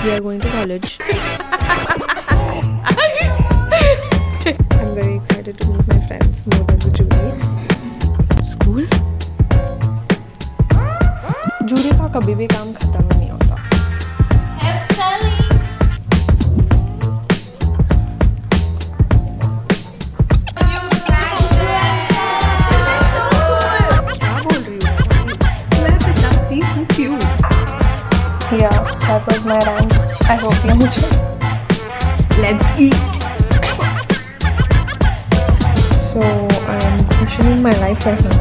We are going to college. I'm very excited to meet my friends more than the jury. School? Jury का कभी भी काम खत्म नहीं होता. क्या बोल रही हो? मैं बताती हूँ क्यों. Yeah, that was my rant. I hope you enjoy. Let's eat. So I am questioning my life right now.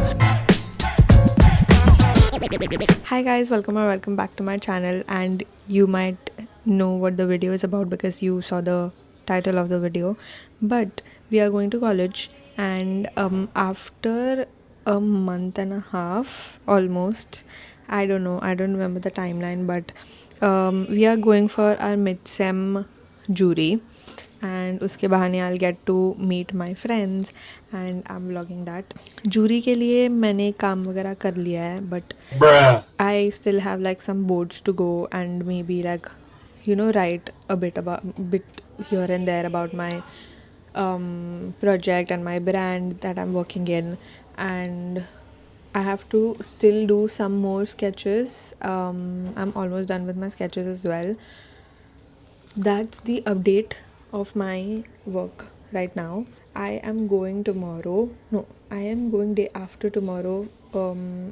Hi guys, welcome back to my channel, and you might know what the video is about because you saw the title of the video. But we are going to college, and after a month and a half almost, I don't know, I don't remember the timeline, but we are going for our mid-sem jury, and उसके बहाने I'll get to meet my friends and I'm vlogging that. Jury के लिए मैंने काम वगैरह कर लिया है, but I still have like some boards to go and maybe like, you know, write a bit here and there about my project and my brand that I'm working in, and I have to still do some more sketches. I'm almost done with my sketches as well. That's the update of my work right now. I am going tomorrow. No, I am going day after tomorrow.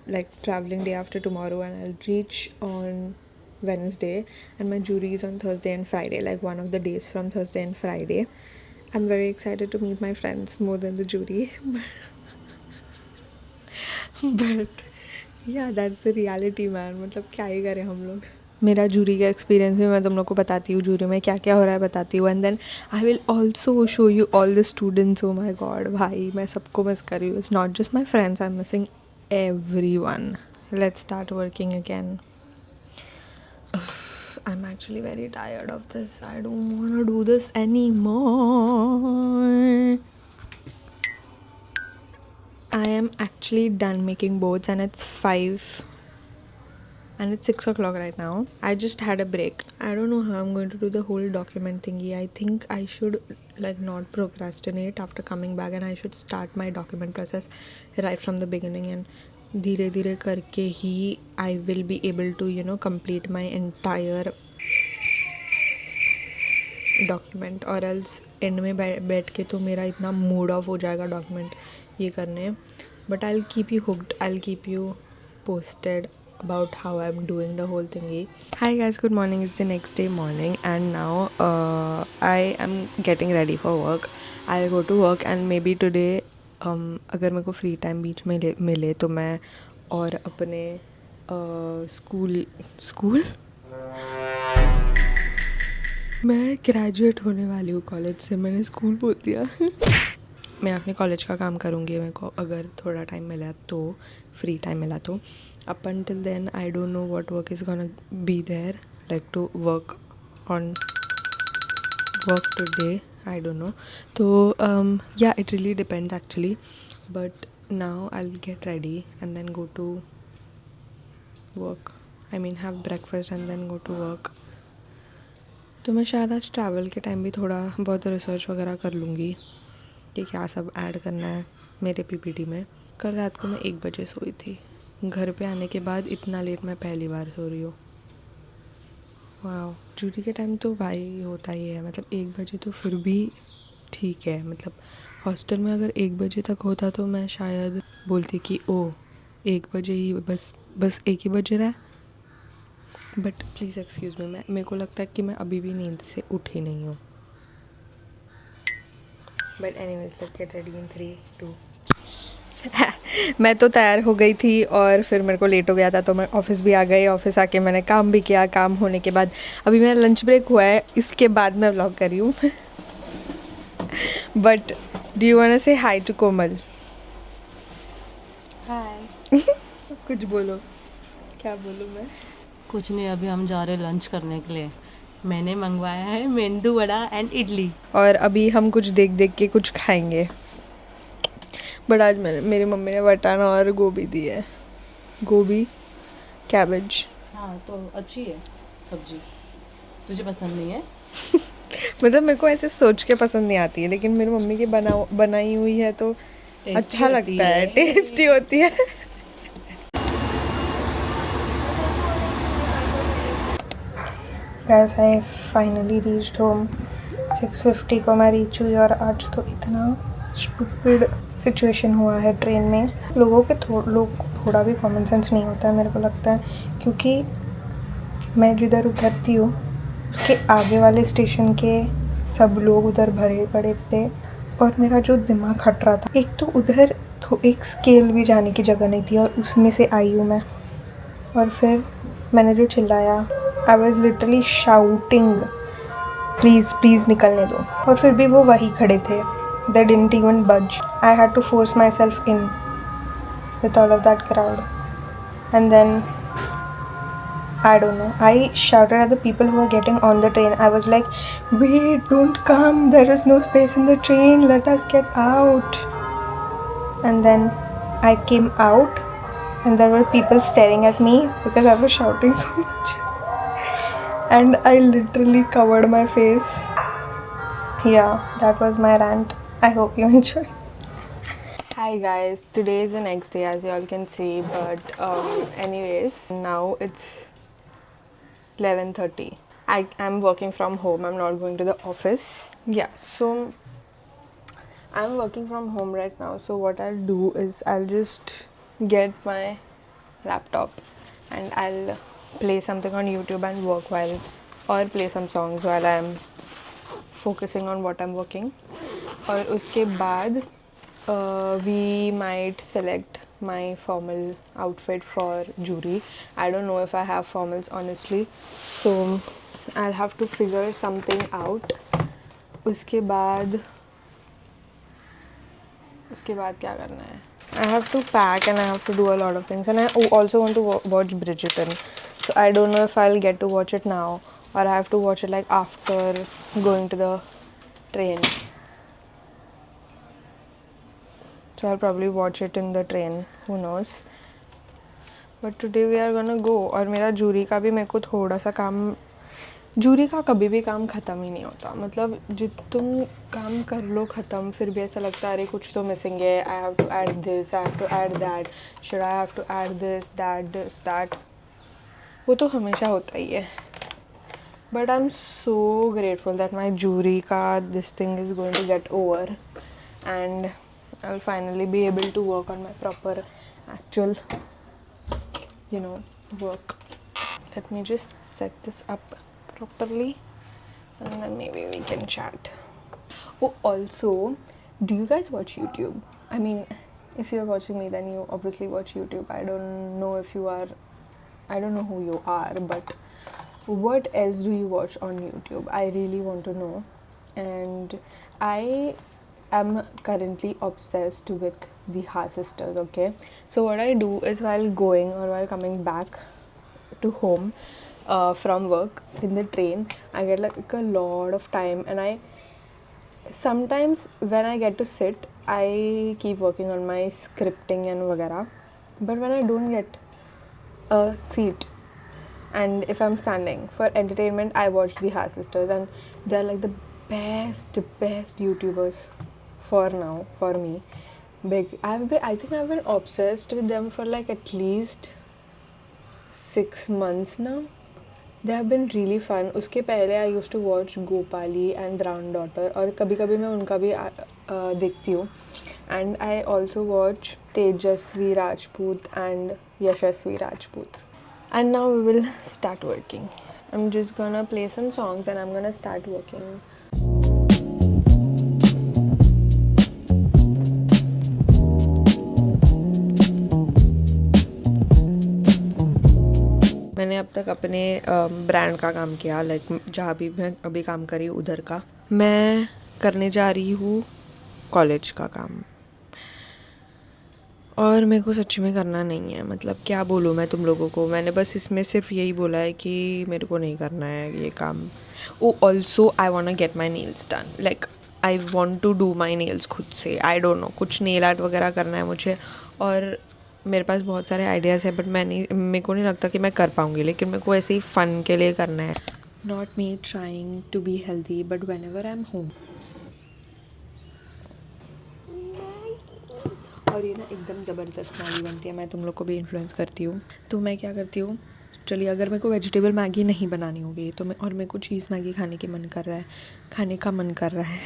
Like traveling day after tomorrow, and I'll reach on Wednesday. And my jury is on Thursday and Friday. Like one of the days from Thursday and Friday. I'm very excited to meet my friends more than the jury. But yeah, that's the reality, man. मतलब क्या ही करें हम लोग. मेरा jury का experience भी मैं तुम लोग को बताती हूँ, जूरी में क्या क्या हो रहा है बताती हूँ, and then I will also show you all the students. Oh my god भाई, मैं सबको मिस कर रही हूँ. It's not just my friends, I am missing everyone. Let's start working again. I'm actually very tired of this. I don't want to do this anymore. I am actually done making boards, and it's 6 o'clock right now. I just had a break. I don't know how I'm going to do the whole document thingy. I think I should like not procrastinate after coming back, and I should start my document process right from the beginning, and धीरे धीरे करके ही I will be able to, you know, complete my entire document, or else end में बैठ के तो मेरा इतना mood off हो जाएगा document ये करने. But I'll keep you hooked. I'll keep you posted about how I'm doing the whole thingy. Hi guys, good morning. It's the next day morning, and now I am getting ready for work. I'll go to work, and maybe today अगर मेरे को free time बीच में मिले तो मैं और अपने school मैं ग्रेजुएट होने वाली हूँ कॉलेज से. मैंने स्कूल बोल दिया. मैं अपने कॉलेज का काम करूँगी मेरे को अगर थोड़ा टाइम मिला तो, फ्री टाइम मिला तो. Up until then I don't know what work is gonna be there, like to work today. I don't know. So yeah, it really depends actually. But now I'll get ready and then go to work. I mean have breakfast and then go to work. तो मैं शायद आज travel के time भी थोड़ा बहुत research वगैरह कर लूँगी कि क्या सब ऐड करना है मेरे पीपीटी में. कल रात को मैं 1 बजे सोई थी. घर पे आने के बाद इतना लेट मैं पहली बार सो रही हूँ. वाह, जूरी के टाइम तो भाई होता ही है. मतलब 1 बजे तो फिर भी ठीक है. मतलब हॉस्टल में अगर 1 बजे तक होता तो मैं शायद बोलती कि ओ 1 बजे ही बस 1 ही बजे रहा है. बट प्लीज़ एक्सक्यूज़ मी, मेरे को लगता है कि मैं अभी भी नींद से उठी नहीं हूँ. But anyways let's get ready in 3, 2. मैं तो तैयार हो गई थी और फिर मेरे को लेट हो गया था तो मैं ऑफिस भी आ गई. ऑफिस आके मैंने काम भी किया. काम होने के बाद अभी मेरा लंच ब्रेक हुआ है, इसके बाद मैं व्लॉग कर रही हूँ. But do you want to say hi to Komal? Hi. कुछ बोलो. क्या बोलूँ मैं? कुछ नहीं, अभी हम जा रहे हैं लंच करने के लिए. मैंने मंगवाया है मेंदू वड़ा एंड इडली. और अभी हम कुछ देख के कुछ खाएंगे. बट आज मेरी मम्मी ने वटाना और गोभी दी है. गोभी कैबेज. हाँ तो अच्छी है सब्जी. तुझे पसंद नहीं है? मतलब मेरे को ऐसे सोच के पसंद नहीं आती है, लेकिन मेरी मम्मी की बनाई हुई है तो टेस्टी अच्छा होती लगता है, टेस्टी होती है। Guys, I finally reached home. 6:50 को मैं रीच हुई और आज तो इतना स्टूपिड सिचुएशन हुआ है ट्रेन में। लोग थोड़ा भी कॉमन सेंस नहीं होता है मेरे को लगता है, क्योंकि मैं जिधर उतरती हूँ उसके आगे वाले स्टेशन के सब लोग उधर भरे पड़े थे और मेरा जो दिमाग हट रहा था। एक तो उधर तो एक स्केल भी जाने की जगह नहीं थी और उसमें से आई हूँ मैं, और फिर मैंने जो चिल्लाया, I was literally shouting, please please निकलने दो, और फिर भी वो वही खड़े थे। दे didn't even budge. I had to force myself in with all of that crowd, and then I don't know. I shouted at the people who were getting on the train. I was like, wait, don't come. There is no space in the train. Let us get out. And then I came out and there were people staring at me because I was shouting so much. And I literally covered my face. Yeah, that was my rant. I hope you enjoyed. Hi guys, today is the next day as you all can see, but anyways, now it's 11:30. I am working from home. I'm not going to the office. Yeah, so I'm working from home right now. So what I'll do is I'll just get my laptop and I'll play something on YouTube and work while, or play some songs while I'm focusing on what I'm working. और उसके बाद we might select my formal outfit for jury. I don't know if I have formals honestly, so I'll have to figure something out. उसके बाद क्या करना है? I have to pack and I have to do a lot of things, and I also want to watch Bridgerton. So I don't know if I'll get to watch it now or I have to watch it like after going to the train. So I'll probably watch it in the train, who knows. But today we are gonna go. और मेरा jury का भी मेरे को थोड़ा सा काम, jury का कभी भी काम ख़त्म ही नहीं होता, मतलब तुम काम कर लो ख़त्म, फिर भी ऐसा लगता है अरे कुछ तो मिसिंग है, I have to add this, I have to add that, should I have to add this that, वो तो हमेशा होता ही है. But I am so grateful that my jury का this thing is going to get over and I'll finally be able to work on my proper actual work. Let me just set this up properly and then maybe we can chat. Oh, also, do you guys watch YouTube? I mean, if you're watching me then you obviously watch YouTube. I don't know who you are, but what else do you watch on YouTube? I really want to know. And I'm currently obsessed with the Haas sisters, okay? So what I do is while going or while coming back to home from work in the train, I get like a lot of time, and I sometimes when I get to sit, I keep working on my scripting and wagera. But when I don't get a seat and if I'm standing for entertainment, I watch the Haas sisters, and they're like the best YouTubers for now for me. I think I've been obsessed with them for like at least 6 months now. They have been really fun. उसके पहले I used to watch Gopali and Brown Daughter, और कभी कभी मैं उनका भी देखती हूँ. And I also watch Tejasvi Rajput and Yashasvi Rajput. And now we will start working. I'm just gonna play some songs and I'm gonna start working. मैंने अब तक अपने ब्रांड का काम किया, लाइक जहाँ भी मैं अभी काम करी उधर का. मैं करने जा रही हूँ कॉलेज का काम, और मेरे को सच में करना नहीं है. मतलब क्या बोलूँ मैं तुम लोगों को, मैंने बस इसमें सिर्फ यही बोला है कि मेरे को नहीं करना है ये काम. Oh also I want to get my nails done, like I want to do my nails खुद से. आई डोंट नो, कुछ नेल आर्ट वगैरह करना है मुझे, और मेरे पास बहुत सारे आइडियाज़ है, बट मेरे को नहीं लगता कि मैं कर पाऊँगी. लेकिन मेरे को ऐसे ही फ़न के लिए करना है. not me trying to be healthy, but whenever I'm home, और ये ना एकदम ज़बरदस्त मैगी बनती है, मैं तुम लोग को भी इन्फ्लुएंस करती हूँ। तो मैं क्या करती हूँ, चलिए अगर मेरे को वेजिटेबल मैगी नहीं बनानी होगी तो और मेरे को चीज़ मैगी खाने का मन कर रहा है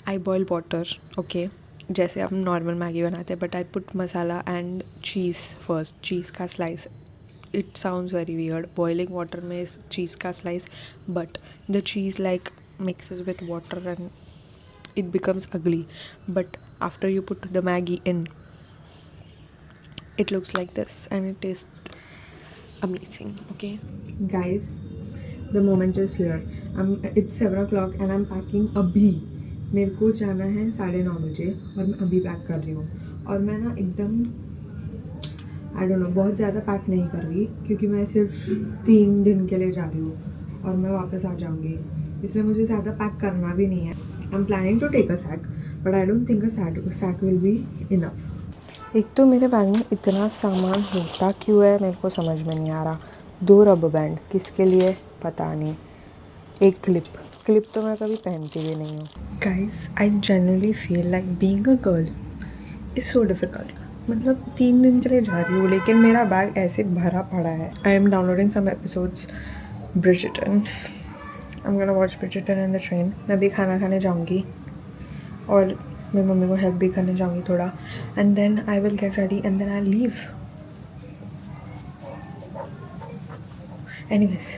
आई बॉयल वाटर, ओके, जैसे हम नॉर्मल मैगी बनाते हैं, but I put masala and cheese first, cheese का slice. It sounds very weird, boiling water में चीज़ का slice, but the cheese like mixes with water and it becomes ugly. But after you put the Maggi in, it looks like this and it tastes amazing. Okay, guys, the moment is here. It's 7 o'clock and I'm packing अभी। मेरे को जाना है 9:30 बजे और मैं अभी pack कर रही हूँ। और मैं ना एकदम आई डोंट नो बहुत ज़्यादा पैक नहीं कर रही, क्योंकि मैं सिर्फ 3 दिन के लिए जा रही हूँ और मैं वापस आ जाऊँगी, इसलिए मुझे ज़्यादा पैक करना भी नहीं है। I am planning to take a sack, but I don't think a sack will be enough. एक तो मेरे बैग में इतना सामान होता क्यों है मेरे को समझ में नहीं आ रहा। 2 रबर बैंड किसके लिए पता नहीं, एक क्लिप तो मैं कभी पहनती भी नहीं हूँ। Guys, I generally feel like being a girl is so difficult. मतलब 3 दिन के लिए जा रही हूँ लेकिन मेरा बैग ऐसे भरा पड़ा है। I am downloading some episodes Bridgerton. I am gonna watch Bridgerton in the train. मैं भी खाना खाने जाऊँगी और मेरी मम्मी को हेल्प भी करने जाऊँगी थोड़ा, and then I will get ready and then I leave. Anyways,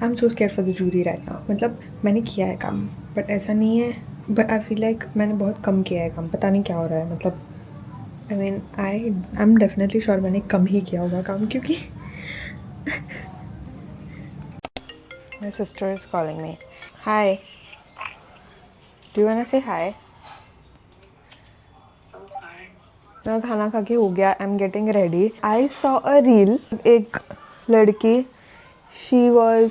I am so scared for the jury right now. मतलब मैंने किया है काम, बट ऐसा नहीं है, बट आई फील लाइक मैंने बहुत कम किया है काम, पता नहीं क्या हो रहा है। मतलब आई एम डेफिनेटली श्योर मैंने कम ही किया होगा काम, क्योंकि my sister is calling me. Hi, do you want to say hi? मेरा खाना खा के हो गया, I am getting ready. I saw a reel, एक लड़की, शी वॉज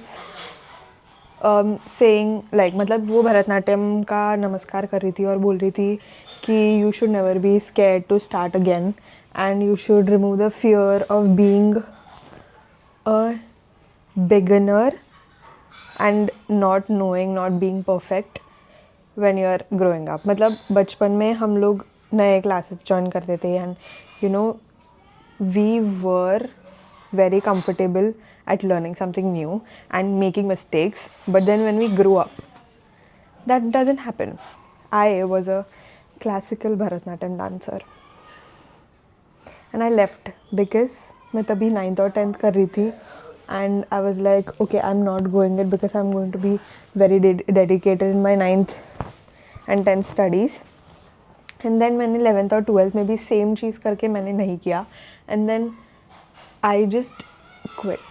सेइंग लाइक, मतलब वो भरतनाट्यम का नमस्कार कर रही थी और बोल रही थी कि you should never be scared to start again and you should remove the fear of being a beginner and not knowing, not being perfect when you are growing up. मतलब बचपन में हम लोग नए क्लासेस ज्वाइन करते थे and you know we were very comfortable at learning something new and making mistakes, but then when we grew up, that doesn't happen. I was a classical Bharatanatyam dancer and I left because मैं तभी 9th और 10th कर रही थी and I was like okay, I'm not going it because I'm going to be very dedicated in my 9th and 10th studies. And then मैंने 11th और 12th में भी सेम चीज़ करके मैंने नहीं किया, and then I just quit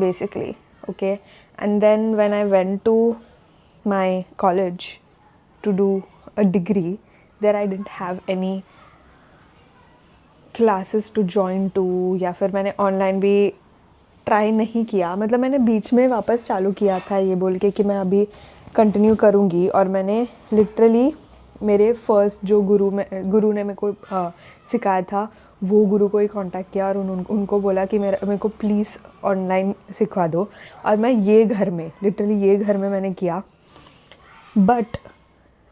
basically, okay? And then when I went to my college to do a degree, there I didn't have any classes to join to, या फिर मैंने ऑनलाइन भी ट्राई नहीं किया। मतलब मैंने बीच में वापस चालू किया था ये बोल के कि मैं अभी कंटिन्यू करूँगी, और मैंने लिटरली मेरे फर्स्ट जो गुरु ने मेरे को सिखाया था वो गुरु को ही कांटेक्ट किया और उनको बोला कि मेरे को प्लीज़ ऑनलाइन सिखवा दो, और मैं ये घर में लिटरली ये घर में मैंने किया, बट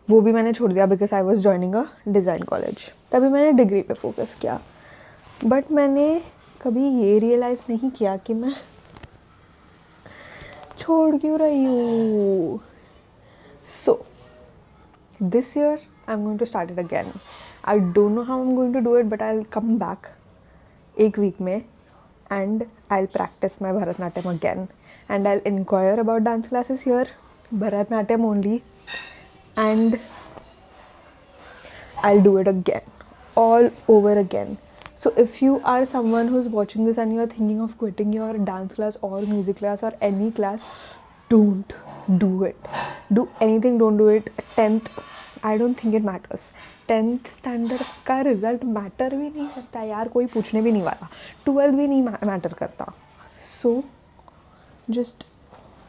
वो भी मैंने छोड़ दिया because I was joining a design college. तभी मैंने डिग्री पे फोकस किया, बट मैंने कभी ये रियलाइज़ नहीं किया कि मैं छोड़ क्यों रही हूँ। सो this year I'm going to start it again. I don't know how I'm going to do it, but I'll come back एक week में and I'll practice my Bharatanatyam again and I'll inquire about dance classes here, Bharatanatyam only, and I'll do it again, all over again. So if you are someone who's watching this and you're thinking of quitting your dance class or music class or any class, don't do it. Do anything, don't do it. 10th, I don't think it matters. 10th standard का result matter भी नहीं करता यार, कोई पूछने भी नहीं वाला। 12th भी नहीं मैटर करता। So just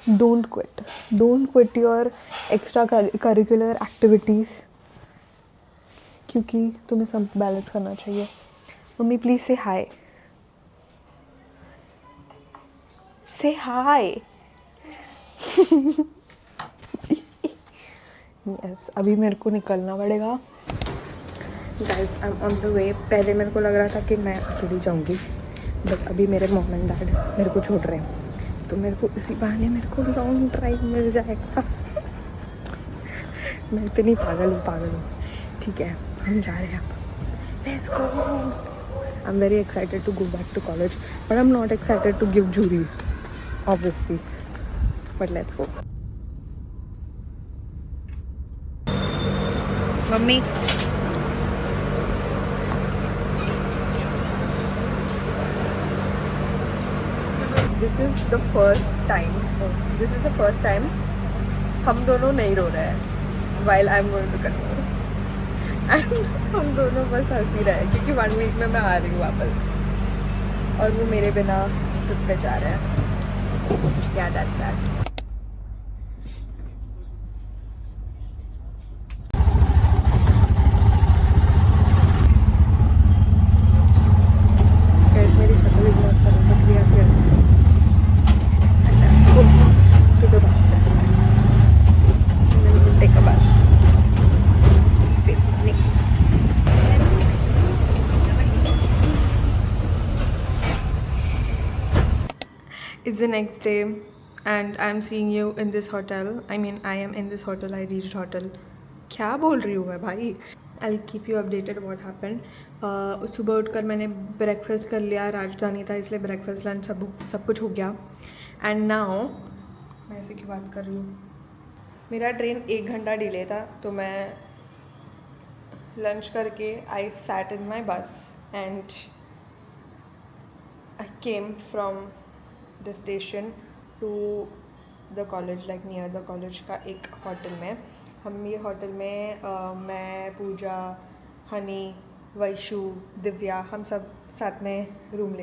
don't quit. Don't quit your extra curricular activities, क्योंकि तुम्हें सब बैलेंस करना चाहिए। मम्मी प्लीज़ से हाय, से हाय। यस, अभी मेरे को निकलना पड़ेगा guys, I am on the वे। पहले मेरे को लग रहा था कि मैं अकेली जाऊंगी, बट अभी मेरे मॉम एंड डैड मेरे को छोड़ रहे हैं, तो मेरे को इसी बहाने मेरे को लॉन्ग ड्राइव मिल जाएगा। मैं इतनी पागल हूँ। ठीक है, हम जा रहे हैं अब, let's go. I am very excited to go back to college, but I am not excited to give jury obviously, but let's go. Mummy, this is the first time हम दोनों नहीं रो रहे हैं while I am going to Kannur, and हम दोनों बस हंसी रहे हैं क्योंकि 1 वीक में मैं आ रही हूँ वापस और वो मेरे बिना ट्रिप पे जा रहे हैं। या दैट्स दैट। मेरी शक्ल इग्नोर करो, but we are here to the bus stand, take a bus. It's the next day and I'm seeing you in this hotel. I mean, I am in this hotel. I reached hotel. क्या बोल रही हूँ मैं भाई? I'll keep you updated what happened. सुबह उठकर मैंने breakfast कर लिया, राजधानी था इसलिए ब्रेकफास्ट लंच सब कुछ हो गया। एंड नाउ मैं ऐसे क्यों बात कर रही हूँ, मेरा ट्रेन 1 घंटा डिले था, तो मैं लंच करके I sat in my bus and I came from the station to the college, like near the college का एक होटल में। हम ये होटल में मैं, पूजा, हनी, वैशु, दिव्या, हम सब साथ में रूम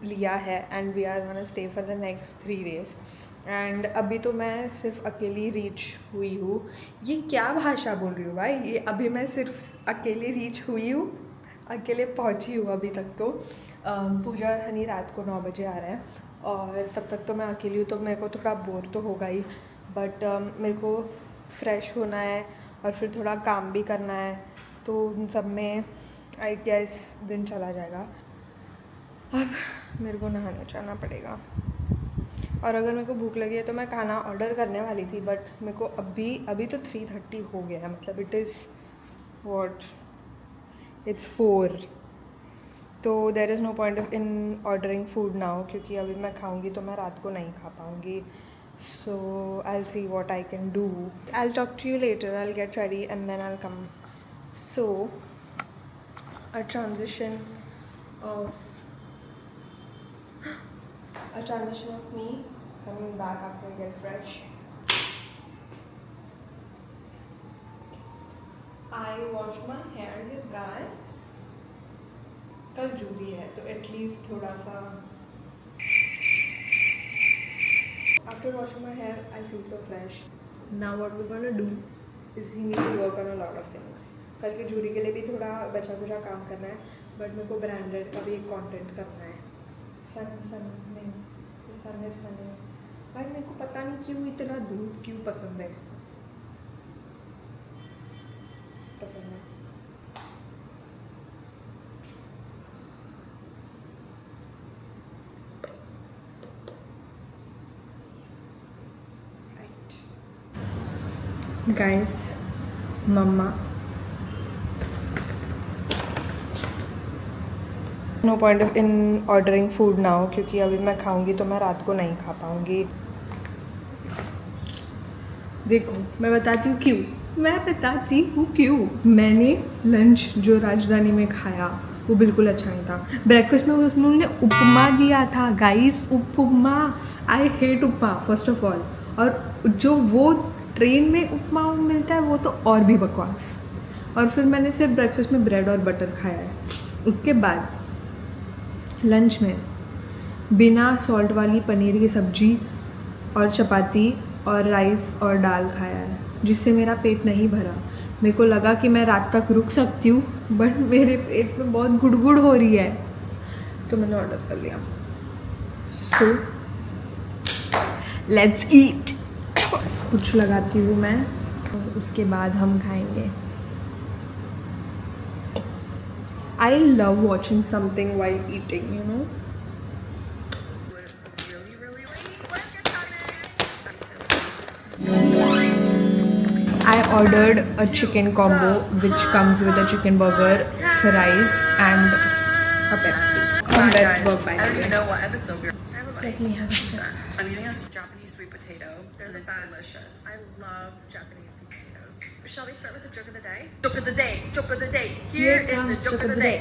लिया है and we are gonna stay for the next 3 days। And अभी तो मैं सिर्फ अकेली रीच हुई हूँ। ये क्या भाषा बोल रही हूँ भाई, ये अभी मैं सिर्फ अकेली रीच हुई हूँ, अकेले पहुँची हूँ अभी तक। तो पूजा और हनी रात को 9 बजे आ रहे हैं और तब तक तो मैं अकेली हूँ, तो मेरे को थोड़ा बोर तो होगा ही, बट मेरे को फ्रेश होना है और फिर थोड़ा काम भी करना है, तो उन सब में आई गेस दिन चला जाएगा। अब मेरे को नहाने जाना पड़ेगा, और अगर मेरे को भूख लगी है तो मैं खाना ऑर्डर करने वाली थी, बट मेरे को अभी तो 3:30 हो गया है, मतलब इट इज़ व्हाट, इट्स 4, तो there is no point in ordering food now, क्योंकि अभी मैं खाऊंगी तो मैं रात को नहीं खा पाऊँगी। So I will see what I can do. I will talk to you later, I will get ready and then I will come. So a transition of me coming back after I get fresh. I washed my hair, you guys. कल jury है तो at least थोड़ा सा, after washing my hair I feel so fresh. Now what we're gonna do is we need to work on a lot of things. कल के jury के लिए भी थोड़ा बचा कुचा काम करना है, बट मेरे को ब्रांडेड का भी एक कंटेंट करना है। सन भाई, मेरे को पता नहीं क्यों इतना धूप क्यों पसंद है। Guys, mamma, no point in ordering food now, क्योंकि अभी मैं खाऊंगी तो मैं रात को नहीं खा पाऊंगी। देखो मैं बताती हूँ क्यों। मैंने लंच जो राजधानी में खाया वो बिल्कुल अच्छा नहीं था। ब्रेकफास्ट में उन्होंने उपमा दिया था guys, upma. I hate upma first of all, और जो वो ट्रेन में उपमा मिलता है वो तो और भी बकवास। और फिर मैंने सिर्फ ब्रेकफास्ट में ब्रेड और बटर खाया है। उसके बाद लंच में बिना सॉल्ट वाली पनीर की सब्जी और चपाती और राइस और दाल खाया है, जिससे मेरा पेट नहीं भरा। मेरे को लगा कि मैं रात तक रुक सकती हूँ, बट मेरे पेट में बहुत गुड़गुड़ हो रही है, तो मैंने ऑर्डर कर लिया। So let's eat. कुछ लगाती हूँ मैं और उसके बाद हम खाएंगे। I love watching something while eating, you know. I ordered a chicken combo which comes with a chicken burger, fries and a Pepsi. Best burger, by the way. I don't even know what episode we're. Let me have a sip. I'm eating a Japanese sweet potato. They're the best. Delicious. I love Japanese sweet potatoes. Shall we start with the joke of the day? Joke of the day. Joke of the day. Here is the joke of the day.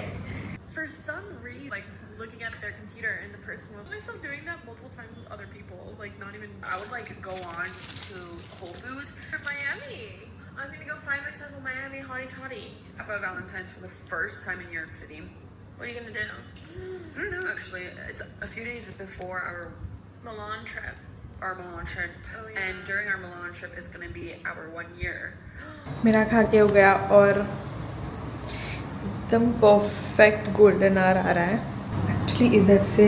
For some reason, like looking at their computer, and the person was myself doing that multiple times with other people, like not even. I would like go on to Whole Foods. For Miami, I'm gonna go find myself a Miami hottie toddy. Have a Valentine's for the first time in New York City. What are you gonna do? I don't know actually. It's a few days before Milan trip. our Milan trip, Oh, yeah. and during our Milan trip is gonna be our 1 year. मेरा खा के हो गया और एकदम perfect golden hour आ रहा है। Actually इधर से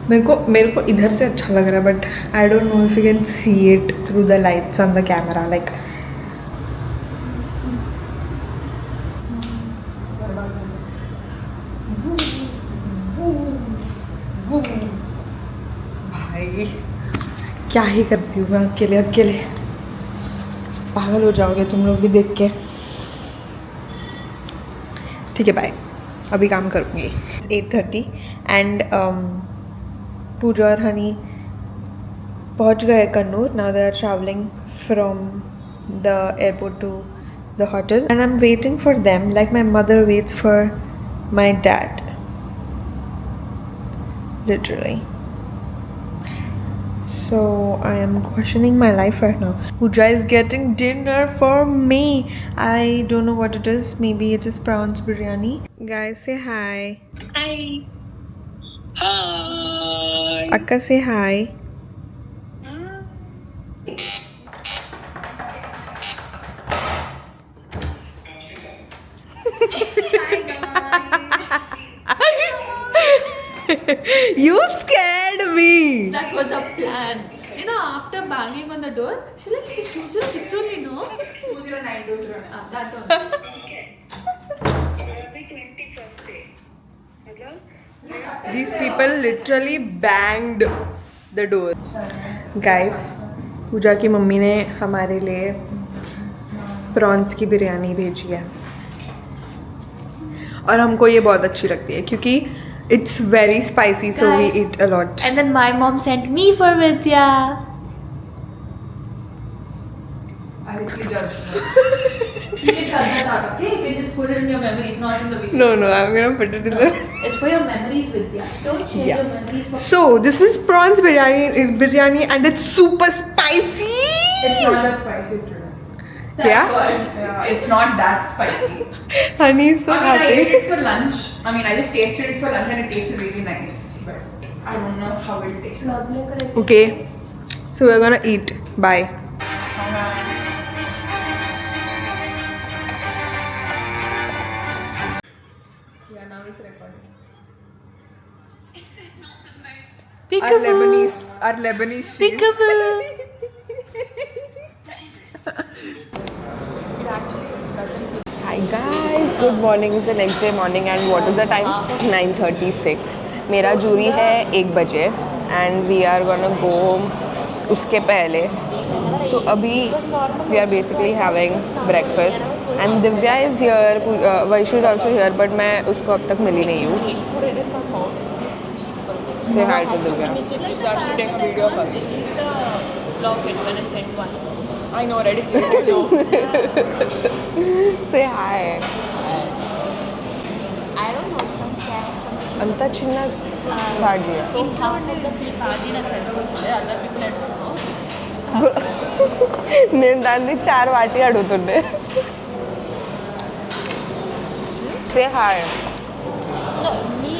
मेरे को इधर से अच्छा लग रहा है, but I don't know if you can see it through the lights on the camera. Like भाई क्या ही करती हूँ मैं अकेले अकेले, पागल हो जाओगे तुम लोग भी देख के। ठीक है बाय, अभी काम करूँगी। 8:30 एंड पूजा और हनी पहुँच गए Kannur. Now they are travelling from the airport to the hotel and I am waiting for them like my mother waits for my dad, literally. So I am questioning my life right now. Pooja is getting dinner for me. I don't know what it is. Maybe it is prawns biryani. Guys, say hi. Hi. Hi. Akka, say hi. You scared me. That was the plan. You know, after banging on the door, she's like, it's only no. Who's your 923? That one. These people literally banged the door. Guys, पूजा की mummy ने हमारे लिए prawns की बिरयानी भेजी है और हमको ये बहुत अच्छी लगती है क्योंकि it's very spicy, so we Guys. eat a lot. And then my mom sent me for Vidya. You can cut that out, okay? You can just put it in your memories, not in the video. No, I'm gonna put it in the. It's for your memories, Vidya. Don't share Yeah. your memories for. So this is prawns biryani and it's super spicy. It's not that spicy today. That's Yeah? good. Yeah, it's not that spicy. Honey is so I mean, I ate happy. it for lunch. I mean, I just tasted it for lunch and it tasted really nice. But I don't know how it tastes. Okay, so we're gonna eat. Bye. Yeah, now it's recording. Our Lebanese cheese. Hi guys, good morning. It's the next day morning and what is the time? 9:36. मेरा jury है 1 बजे and we are gonna go उसके पहले। तो अभी we are basically having breakfast and Divya is here, Vaishu is also here but मैं उसको अब तक मिली नहीं हूँ। Say hi to Divya. She's actually taking a video of us. Block it when I send one. I know, right? It's video. Say hi. I don't know, some cat, అంతా చిన్న bhaji. So half of the people Bhaji na said, other people I don't know. నేను దాన్ని 4 వాటి అడుగుతుండే. Say hi. No, me.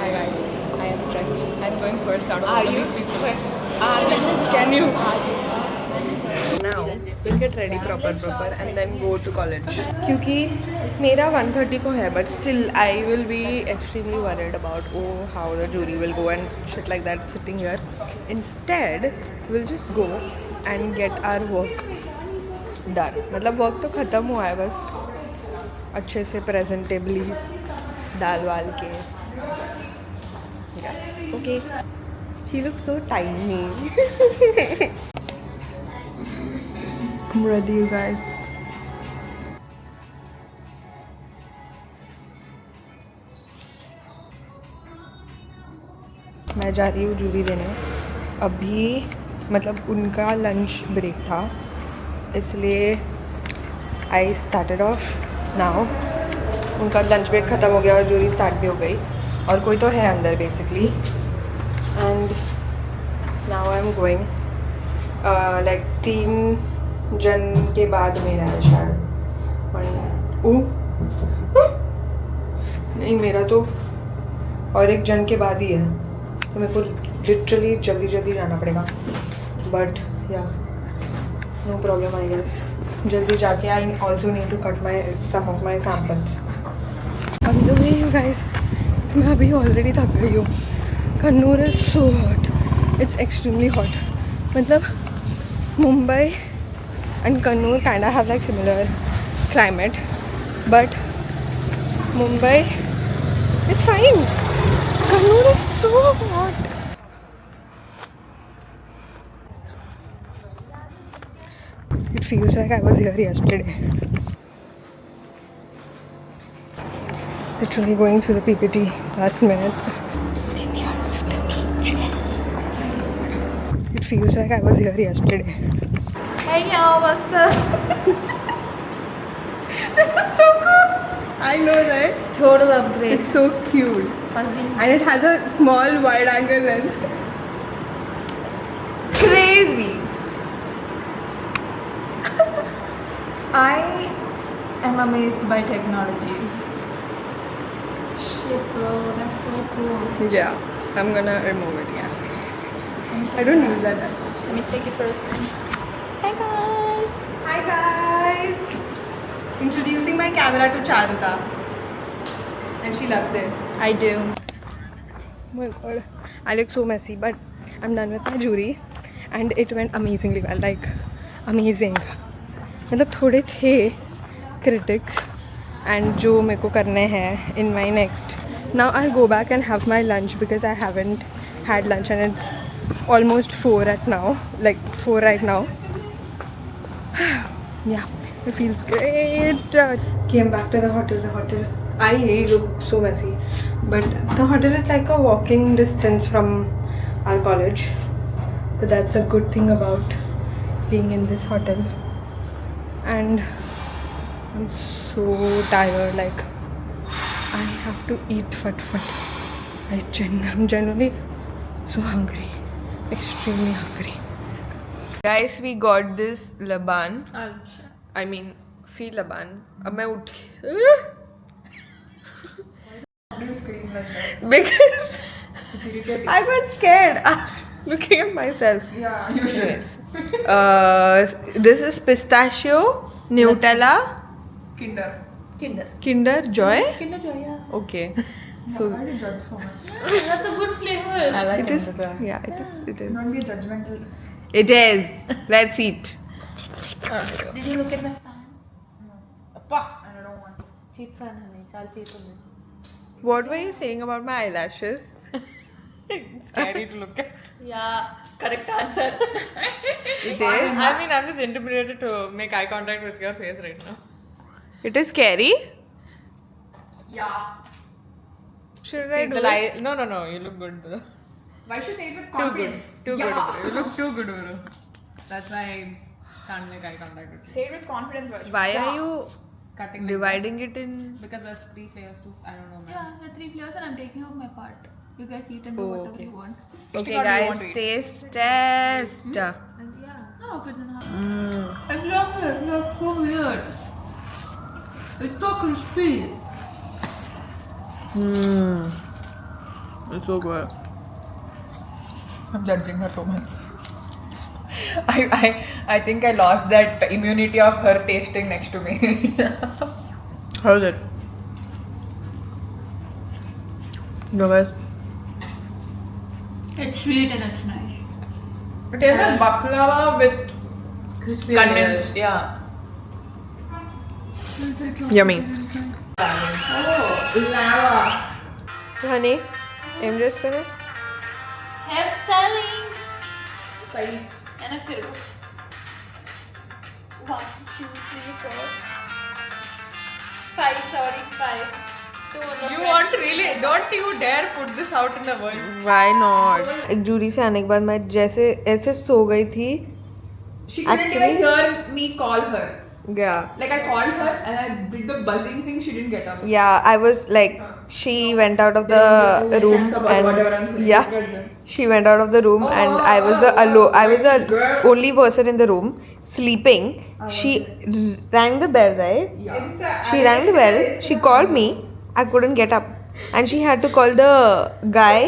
Hi guys, I am stressed. I'm going first out of all Are you these people. stressed? Can you? Now we'll get ready proper and then go to college. क्योंकि मेरा 1:30 को है, but still I will be extremely worried about how the jury will go and shit like that sitting here. Instead, we'll just go and get our work done. मतलब work तो ख़त्म हुआ है, बस अच्छे से presentably डाल वाल के. Yeah. Okay. She looks so tiny. I'm ready, you guys. मैं जा रही हूँ जूरी देने अभी, मतलब उनका लंच ब्रेक था इसलिए आई स्टार्टेड ऑफ नाउ. उनका लंच ब्रेक ख़त्म हो गया और जूरी स्टार्ट भी हो गई और कोई तो है अंदर basically. And now I am going like 3 जन के बाद मेरा है शायद. नहीं, मेरा तो और 1 जन के बाद ही है, तो मेरे को लिटरली जल्दी जल्दी जाना पड़ेगा. बट या नो प्रॉब्लम आई गेस. जल्दी जाके I also need to cut my some of my samples. On the way you guys, मैं अभी ऑलरेडी थक गई हूँ. Kannur is so hot. It's extremely hot. मतलब Mumbai and Kannur kind of have like similar climate, but Mumbai is fine. Kannur is so hot. It feels like I was here yesterday. Literally going through the PPT last minute. It feels like I was here yesterday. Hey y'all, what's up? This is so cool. I know, right? Total upgrade. It's so cute. Fuzzy. And it has a small wide angle lens. Crazy. I am amazed by technology. Shit, bro, that's so cool. Yeah, I'm gonna remove it, yeah. I don't use that much. Let me take it first. Hi guys. Hi guys! Introducing my camera to Charuta. And she loves it. I do. Oh my god. I look so messy, but I'm done with my jury. And it went amazingly well. Like, amazing. मतलब थोड़े थे critics and जो मेरे को करने हैं in my next. Now I'll go back and have my lunch because I haven't had lunch and it's almost 4 at now. Like 4 right now. Yeah, it feels great. Came back to the hotel. I really look so messy, but the hotel is like a walking distance from our college. So that's a good thing about being in this hotel. And I'm so tired. Like I have to eat fat. I'm generally so hungry, extremely hungry. Guys, we got this laban. I mean, feel laban. अब मैं उठ because I got scared looking at myself. Yeah, you should. This is pistachio, Nutella, Kinder Joy. Kinder Joy, yeah. Okay, so Why do you judge so much? That's a good flavor. I like it is. Kinder Joy. Yeah, it is. Don't be judgmental. It is. Let's eat. Did you look at my fan? Appa. I don't want. Cheap fan honey. Chal cheap honey. What were you saying about my eyelashes? Scary to look at. Yeah, correct answer. It is. I mean, I'm just intimidated to make eye contact with your face right now. It is scary. Yeah. Should I do The it? lie. No. You look good, bro. Why should you say it with Too good. confidence? Too yeah. good. Bro. You look too good, bro. That's why I can't make eye contact with you. Say it with confidence, Varsha. Why Yeah. are you Cutting like dividing it in? that. Because there's 3 layers too. I don't know, man. Yeah, the 3 flavors and I'm taking off my part. You guys eat and do Oh, whatever okay. you want. Okay, what do you want guys, to taste. And yeah. No, okay, then how? Mm. I love it. It's so weird. It's so crispy. It's so good. I'm judging her too much. I think I lost that immunity of her tasting next to me. How is it? No guys. It's sweet and it's nice. It is a baklava with Crispy condensed, yeah. Yummy. Lava. Honey, ఏం చేస్తున్నావు? Hairstyling. Spice. And a pillow. 1, 2, 3, 4. 5, sorry, 5. 2 on the You front. want really? Don't you dare put this out in the world. Why not? एक jury से आने के बाद मैं जैसे ऐसे सो गई थी. She couldn't Actually- even hear me call her. Yeah. Like I called her and I did the buzzing thing. She didn't get up. Yeah, I was like, she went out of the room About whatever I'm and saying. yeah, she went out of the room and I was the girl. only person in the room sleeping. She rang the bell, right? She rang the bell. She called me. I couldn't get up, and she had to call the guy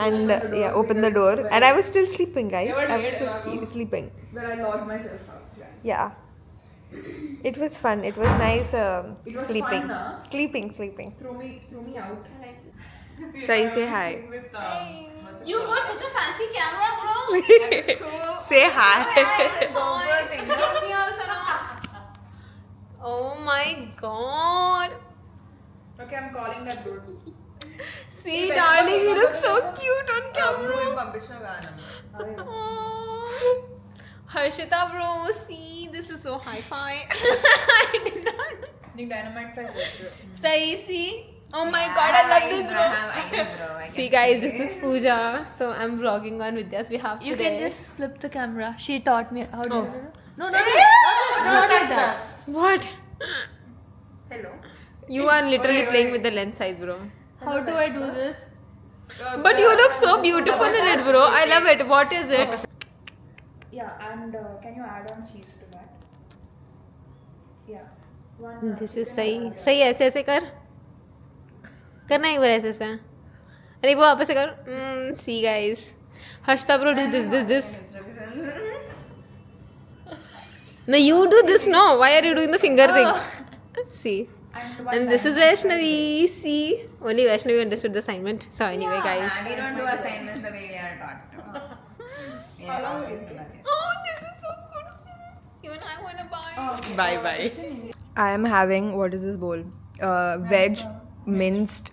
and open the door. And I was still sleeping, guys. I was still sleeping. Where I locked myself out. Yes. Yeah. It was fun. It was nice It was sleeping. fun, huh? Sleeping. Throw me out. Sai, say hi. With, You got such a fancy camera, bro. Say hi. Oh my god. okay, I'm calling that door too. See, darling, you look so cute on camera. Harshita, bro, see, this is so hi-fi. I did not know. Need dynamite fries. Sai, see. Oh my god, I love this, bro. See, guys, this is Pooja. So I'm vlogging on Vidya's behalf today. You can just flip the camera. She taught me how to do it. No, not like that. What? Hello. You are literally playing with the lens size, bro. How do I do this? But you look so beautiful in it, bro. I love it. What is it? Yeah, and can you add on cheese to that? Yeah. This is सही सही ऐसे ऐसे कर करना एक बार ऐसे ऐसे अरे वो वापस से कर see guys Harshita bro do this no you do this no why are you doing the finger thing see and this is Vaishnavi see only Vaishnavi understood the assignment so anyway guys We don't do assignments the way we are taught to. oh this is so good even I want to buy Bye. I am having, what is this bowl? Veg minced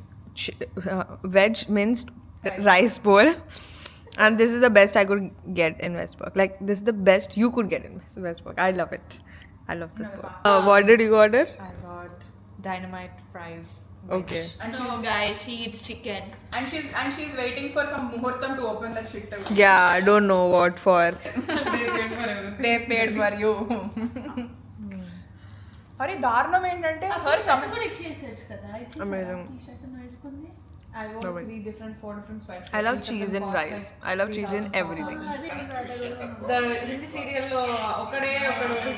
rice bowl. And this is the best I could get in Westport. Like, this is the best you could get in Westport. I love it. I love this bowl. What did you order? I got dynamite fries. Okay. And no guys she eats chicken she's waiting for some muhurtam to open that shit out. Yeah, I don't know what for. They paid for you. అరే దారుణం ఏంటంటే her కూడా ఇచ్చేసేచ్చు కదా Amazing. T-shirt వేసుకుంది I want 4 different sweatshirts. I love cheese in rice. I love cheese in everything. The Hindi serial లో ఒకడు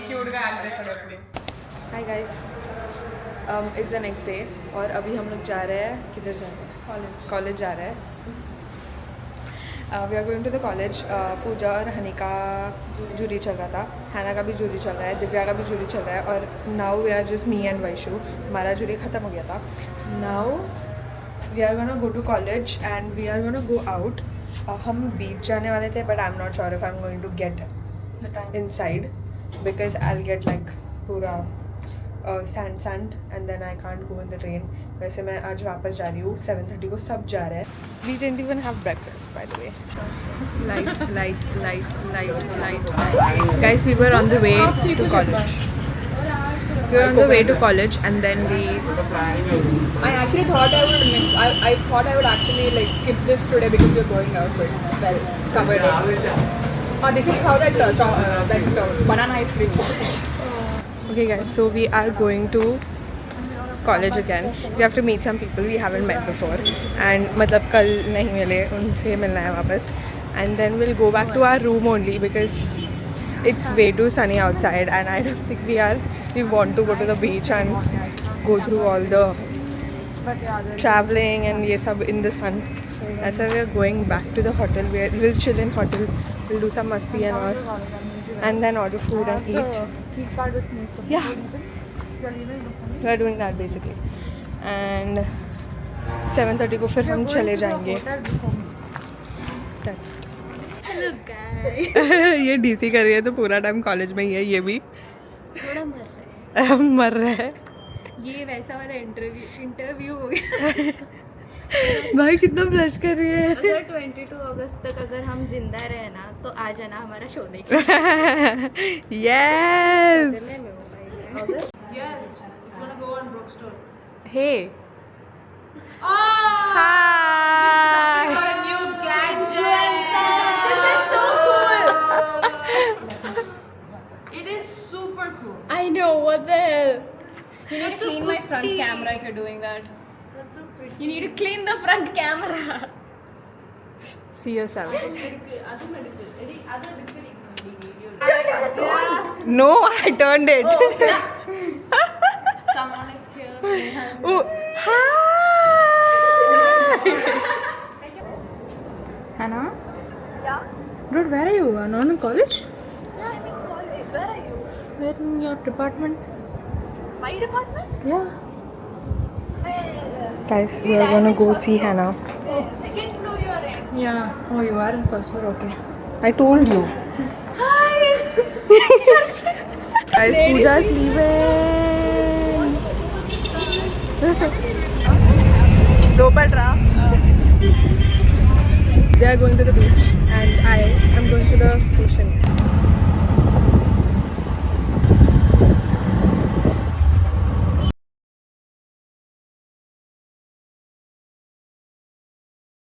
శివుడు గా యాక్ట్ చేస్తాడు అప్పుడు. Hi guys. It's the next day और अभी हम लोग जा रहे हैं किधर जा रहे हैं कॉलेज जा रहे हैं we are going to the college Puja और हनी का जूरी चल रहा था हैना का भी जूरी चल रहा है दिव्या का भी जूरी चल रहा है और now we are just me and Vaishu हमारा जूरी ख़त्म हो गया था now we are gonna go to college and we are gonna go out हम बीच जाने वाले थे but I am not sure if I am going to get inside because I will get like पूरा sand and then I can't go in the train. वैसे मैं आज वापस जा रही हूँ 7:30 को सब जा रहे हैं. We didn't even have breakfast by the way. Light. Guys, we were on the way to college. We were on the way to college and then we. I actually thought I would miss. I thought I would actually like skip this today because we are going out, but well covered it. This is how that banana ice cream is. Okay guys, so we are going to college again. We have to meet some people we haven't met before and मतलब कल नहीं मिले उनसे मिलना है वापस and then we'll go back to our room only because it's way too sunny outside and I don't think we want to go to the beach and go through all the traveling and ये सब in the sun. That's why we are going back to the hotel. We'll chill in hotel We'll do some masti and all, and then order food and eat. Yeah, we are doing that basically. And 7:30 को फिर हम चले जाएंगे. ये DC कर रही है तो पूरा टाइम कॉलेज में ही है. ये भी थोड़ा मर रहा है. ये वैसा वाला इंटरव्यू हो गया. भाई कितना ब्लश कर रही है. अगर 22 अगस्त तक अगर हम जिंदा रहे ना तो आ जाना हमारा शो देखने. Yes. Yes, it's gonna go on Brookstone. Hey. Oh, Hi. got a new gadget. This is so cool. It is super cool. I know, what the hell. You need to clean my front camera if you're doing that. That's so pretty. You need to clean the front camera. See yourself. Yeah. No, I turned it. Someone is here. Oh, hi. Hannah? Yeah? Dude, where are you? Not in college? Yeah, I'm in college. Where are you? Where in your department? My department? Yeah. Where? Guys, we are gonna go see Hannah. Second floor you are in. Yeah. Oh, you are in first floor. Okay. I told you. Guys, Pooja's leaving. Dopatra. They are going to the beach, and I am going to the